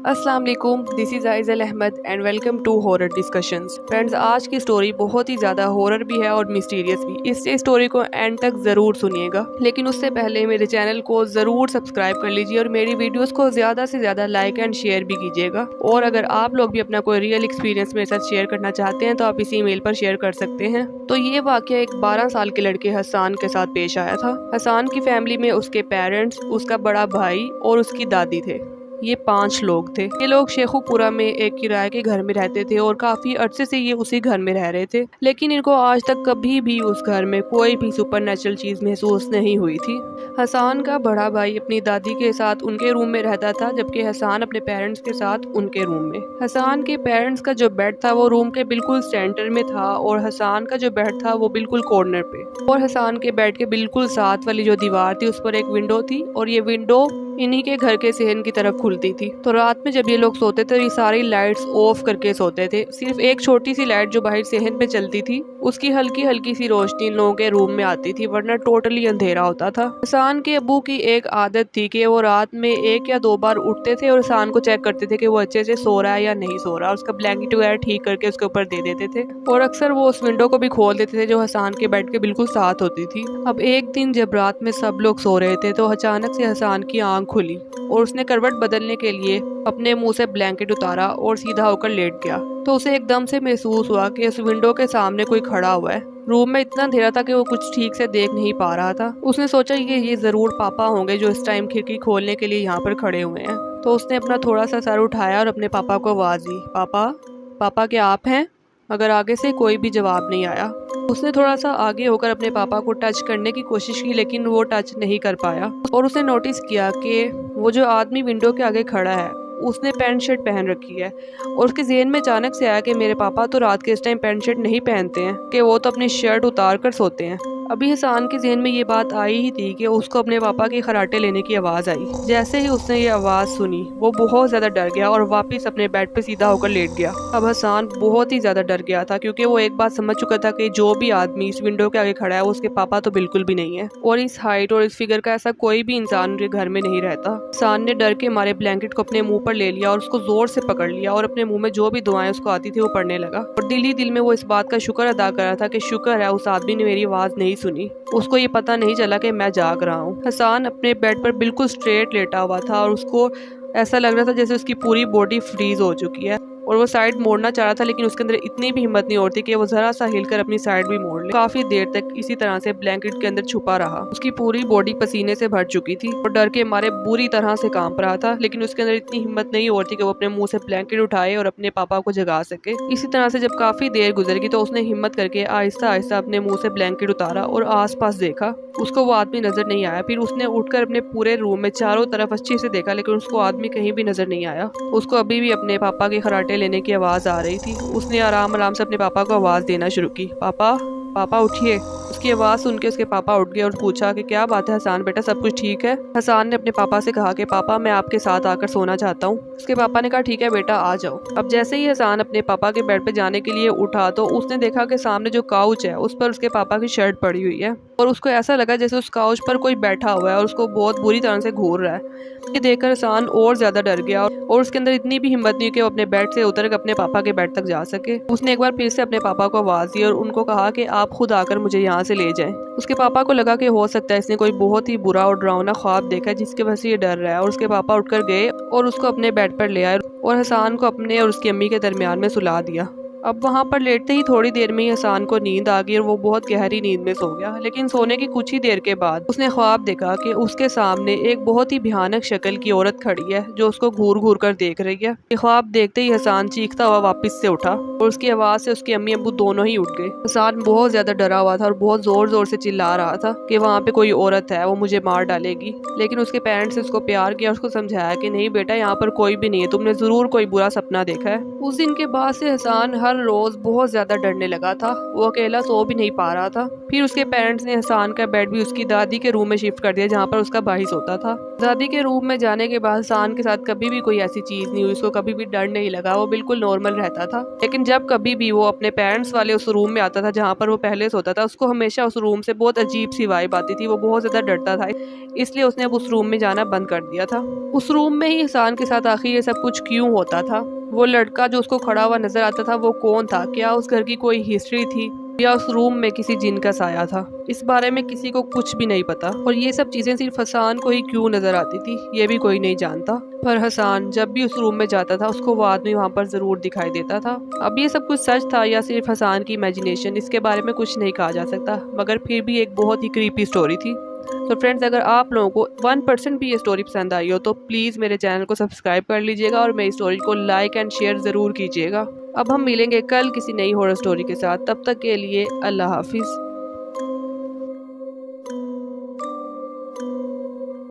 السلام علیکم، this is Aizal Ahmed and welcome to horror discussions. Friends, آج کی سٹوری بہت ہی زیادہ ہورر بھی ہے اور مسٹیریس بھی، اس لیے سٹوری کو اینڈ تک ضرور سنیے گا۔ لیکن اس سے پہلے میرے چینل کو ضرور سبسکرائب کر لیجیے اور میری ویڈیوز کو زیادہ سے زیادہ لائک اینڈ شیئر بھی کیجیے گا۔ اور اگر آپ لوگ بھی اپنا کوئی ریئل ایکسپیرینس میرے ساتھ شیئر کرنا چاہتے ہیں تو آپ اسی میل پر شیئر کر سکتے ہیں۔ تو یہ واقعہ ایک 12 سال کے لڑکے حسان کے ساتھ پیش آیا تھا۔ حسان کی فیملی میں اس کے پیرنٹس، اس کا بڑا بھائی اور اس کی دادی تھے۔ یہ 5 لوگ تھے۔ یہ لوگ شیخو پورہ میں ایک کرائے کے گھر میں رہتے تھے اور کافی عرصے سے یہ اسی گھر میں رہ رہے تھے، لیکن ان کو آج تک کبھی بھی اس گھر میں کوئی بھی سپر نیچرل چیز محسوس نہیں ہوئی تھی۔ حسان کا بڑا بھائی اپنی دادی کے ساتھ ان کے روم میں رہتا تھا، جبکہ حسان اپنے پیرنٹس کے ساتھ ان کے روم میں۔ حسان کے پیرنٹس کا جو بیڈ تھا وہ روم کے بالکل سینٹر میں تھا اور حسان کا جو بیڈ تھا وہ بالکل کارنر پہ۔ اور حسان کے بیڈ کے بالکل ساتھ والی جو دیوار تھی اس پر ایک ونڈو تھی اور یہ ونڈو انہی کے گھر کے صحن کی طرف کھلتی تھی۔ تو رات میں جب یہ لوگ سوتے تھے یہ ساری لائٹس آف کر کے سوتے تھے، صرف ایک چھوٹی سی لائٹ جو باہر صحن پہ چلتی تھی اس کی ہلکی ہلکی سی روشنی ان لوگوں کے روم میں آتی تھی، ورنہ ٹوٹلی اندھیرا ہوتا تھا۔ حسان کے ابو کی ایک عادت تھی کہ وہ رات میں 1 یا 2 بار اٹھتے تھے اور حسان کو چیک کرتے تھے کہ وہ اچھے سے سو رہا ہے یا نہیں سو رہا، اس کا بلینکٹ وغیرہ ٹھیک کر کے اس کے اوپر دے دیتے تھے، اور اکثر وہ اس ونڈو کو بھی کھول دیتے تھے جو حسان کے بیڈ کے بالکل ساتھ ہوتی تھی۔ اب ایک دن جب رات میں سب لوگ سو رہے تھے تو اچانک سے حسان کی آنکھ کھلی اور اس نے کروٹ بدلنے کے لیے اپنے منہ سے بلینکٹ اتارا اور سیدھا ہو کر لیٹ گیا۔ تو اسے ایک دم سے محسوس ہوا کہ اس ونڈو کے سامنے کوئی کھڑا ہوا ہے۔ روم میں اتنا اندھیرا تھا کہ وہ کچھ ٹھیک سے دیکھ نہیں پا رہا تھا۔ اس نے سوچا کہ یہ ضرور پاپا ہوں گے جو اس ٹائم کھڑکی کھولنے کے لیے یہاں پر کھڑے ہوئے ہیں۔ تو اس نے اپنا تھوڑا سا سر اٹھایا اور اپنے پاپا کو آواز دی، پاپا پاپا کیا آپ ہیں؟ مگر آگے سے کوئی بھی جواب نہیں آیا۔ اس نے تھوڑا سا آگے ہو کر اپنے پاپا کو ٹچ کرنے کی کوشش کی لیکن وہ ٹچ نہیں کر پایا، اور اس نے نوٹس کیا کہ وہ جو آدمی ونڈو کے آگے کھڑا ہے اس نے پینٹ شرٹ پہن رکھی ہے، اور اس کے ذہن میں اچانک سے آیا کہ میرے پاپا تو رات کے اس ٹائم پینٹ شرٹ نہیں پہنتے ہیں، کہ وہ تو اپنی شرٹ اتار کر سوتے ہیں۔ ابھی حسان کے ذہن میں یہ بات آئی ہی تھی کہ اس کو اپنے پاپا کے خراٹے لینے کی آواز آئی۔ جیسے ہی اس نے یہ آواز سنی وہ بہت زیادہ ڈر گیا اور واپس اپنے بیڈ پہ سیدھا ہو کر لیٹ گیا۔ اب حسان بہت ہی زیادہ ڈر گیا تھا کیونکہ وہ ایک بات سمجھ چکا تھا کہ جو بھی آدمی اس ونڈو کے آگے کھڑا ہے وہ اس کے پاپا تو بالکل بھی نہیں ہے، اور اس ہائٹ اور اس فگر کا ایسا کوئی بھی انسان ان کے گھر میں نہیں رہتا۔ حسان نے ڈر کے مارے بلینکٹ کو اپنے منہ پر لے لیا اور اس کو زور سے پکڑ لیا اور اپنے منہ میں جو بھی دعائیں اس کو آتی تھی وہ پڑھنے لگا، اور دل ہی دل میں وہ اس بات کا شکر ادا کر رہا تھا کہ شکر ہے اس آدمی نے میری آواز نہیں سنی، اس کو یہ پتہ نہیں چلا کہ میں جاگ رہا ہوں۔ حسان اپنے بیڈ پر بالکل اسٹریٹ لیٹا ہوا تھا اور اس کو ایسا لگ رہا تھا جیسے اس کی پوری باڈی فریز ہو چکی ہے، اور وہ سائیڈ موڑنا چاہ رہا تھا لیکن اس کے اندر اتنی بھی ہمت نہیں ہوتی کہ وہ ذرا سا ہل کر اپنی سائیڈ بھی موڑ لے۔ کافی دیر تک اسی طرح سے بلینکٹ کے اندر چھپا رہا، اس کی پوری باڈی پسینے سے بھر چکی تھی اور ڈر کے مارے بری طرح سے کانپ رہا تھا، لیکن اس کے اندر اتنی ہمت نہیں ہوتی کہ وہ اپنے منہ سے بلینکٹ اٹھائے اور اپنے پاپا کو جگا سکے۔ اسی طرح سے جب کافی دیر گزر گئی تو اس نے ہمت کر کے آہستہ آہستہ اپنے منہ سے بلینکٹ اتارا اور آس پاس دیکھا، اس کو وہ آدمی نظر نہیں آیا۔ پھر اس نے اٹھ کر اپنے پورے روم میں چاروں طرف اچھے سے دیکھا لیکن اس کو آدمی کہیں بھی نظر نہیں آیا۔ اس کو ابھی بھی اپنے پاپا کے خراٹے لینے کی آواز آ رہی تھی۔ اس نے آرام آرام سے اپنے پاپا کو آواز دینا شروع کی، پاپا پاپا اٹھیے۔ اس کی آواز سن کے اس کے پاپا اٹھ گئے اور پوچھا کہ کیا بات ہے حسان بیٹا، سب کچھ ٹھیک ہے؟ حسان نے اپنے پاپا سے کہا کہ پاپا میں آپ کے ساتھ آ کر سونا چاہتا ہوں۔ اس کے پاپا نے کہا ٹھیک ہے بیٹا آ جاؤ۔ اب جیسے ہی حسان اپنے پاپا کے بیڈ پہ جانے کے لیے اٹھا تو اس نے دیکھا کہ سامنے جو کاؤچ ہے اس پر اس کے پاپا کی شرٹ پڑی ہوئی ہے، اور اس کو ایسا لگا جیسے اس کاؤچ پر کوئی بیٹھا ہوا ہے اور اس کو بہت بری طرح سے گھور رہا ہے۔ یہ دیکھ کر حسان اور زیادہ ڈر گیا اور اس کے اندر اتنی بھی ہمت نہیں کہ وہ اپنے بیڈ سے اتر کر اپنے پاپا کے بیڈ تک جا سکے۔ اس نے ایک بار پھر سے اپنے پاپا کو آواز دی اور ان کو کہا کہ آپ خود آ کر مجھے یہاں سے لے جائیں۔ اس کے پاپا کو لگا کہ ہو سکتا ہے اس نے کوئی بہت ہی برا اور ڈراؤنا خواب دیکھا ہے جس کی وجہ سے یہ ڈر رہا ہے، اور اس کے پاپا اٹھ کر گئے اور اس کو اپنے بیڈ پر لے آئے اور حسان کو اپنے اور اس کی امی کے درمیان میں سلا دیا۔ اب وہاں پر لیٹتے ہی تھوڑی دیر میں ہی حسان کو نیند آ گئی اور وہ بہت گہری نیند میں سو گیا، لیکن سونے کی کچھ ہی دیر کے بعد اس نے خواب دیکھا کہ اس کے سامنے ایک بہت ہی بھیانک شکل کی عورت کھڑی ہے جو اس کو گھور گھور کر دیکھ رہی ہے۔ یہ خواب دیکھتے ہی حسان چیختا ہوا واپس سے اٹھا اور اس کی آواز سے اس کے امی ابو دونوں ہی اٹھ گئے۔ حسان بہت زیادہ ڈرا ہوا تھا اور بہت زور زور سے چلا رہا تھا کہ وہاں پہ کوئی عورت ہے، وہ مجھے مار ڈالے گی، لیکن اس کے پیرنٹس نے اس کو پیار کیا اور اس کو سمجھایا کہ نہیں بیٹا یہاں پر کوئی بھی نہیں ہے، تم نے ضرور کوئی برا سپنا دیکھا ہے۔ اس دن کے بعد سے حسان ہر ہر روز بہت زیادہ ڈرنے لگا تھا، وہ اکیلا سو بھی نہیں پا رہا تھا۔ پھر اس کے پیرنٹس نے حسان کا بیڈ بھی اس کی دادی کے روم میں شفٹ کر دیا جہاں پر اس کا بھائی سوتا تھا۔ دادی کے روم میں جانے کے بعد حسان کے ساتھ کبھی بھی کوئی ایسی چیز نہیں ہوئی، اس کو کبھی بھی ڈر نہیں لگا، وہ بالکل نارمل رہتا تھا۔ لیکن جب کبھی بھی وہ اپنے پیرنٹس والے اس روم میں آتا تھا جہاں پر وہ پہلے سوتا تھا، اس کو ہمیشہ اس روم سے بہت عجیب سی وائب آتی تھی، وہ بہت زیادہ ڈرتا تھا، اس لیے اس نے اب اس روم میں جانا بند کر دیا تھا۔ اس روم میں ہی حسان کے ساتھ آخر یہ سب کچھ کیوں ہوتا تھا؟ وہ لڑکا جو اس کو کھڑا ہوا نظر آتا تھا وہ کون تھا؟ کیا اس گھر کی کوئی ہسٹری تھی یا اس روم میں کسی جن کا سایہ تھا؟ اس بارے میں کسی کو کچھ بھی نہیں پتا، اور یہ سب چیزیں صرف حسان کو ہی کیوں نظر آتی تھی یہ بھی کوئی نہیں جانتا۔ پر حسان جب بھی اس روم میں جاتا تھا اس کو وہ آدمی وہاں پر ضرور دکھائی دیتا تھا۔ اب یہ سب کچھ سچ تھا یا صرف حسان کی امیجنیشن، اس کے بارے میں کچھ نہیں کہا جا سکتا، مگر پھر بھی ایک بہت ہی کریپی سٹوری تھی۔ تو فرینڈز، اگر آپ لوگوں کو 1% بھی یہ سٹوری پسند آئی ہو تو پلیز میرے چینل کو سبسکرائب کر لیجیے گا اور میری سٹوری کو لائک اینڈ شیئر ضرور کیجیے گا۔ اب ہم ملیں گے کل کسی نئی ہارر سٹوری کے ساتھ، تب تک کے لیے اللہ حافظ۔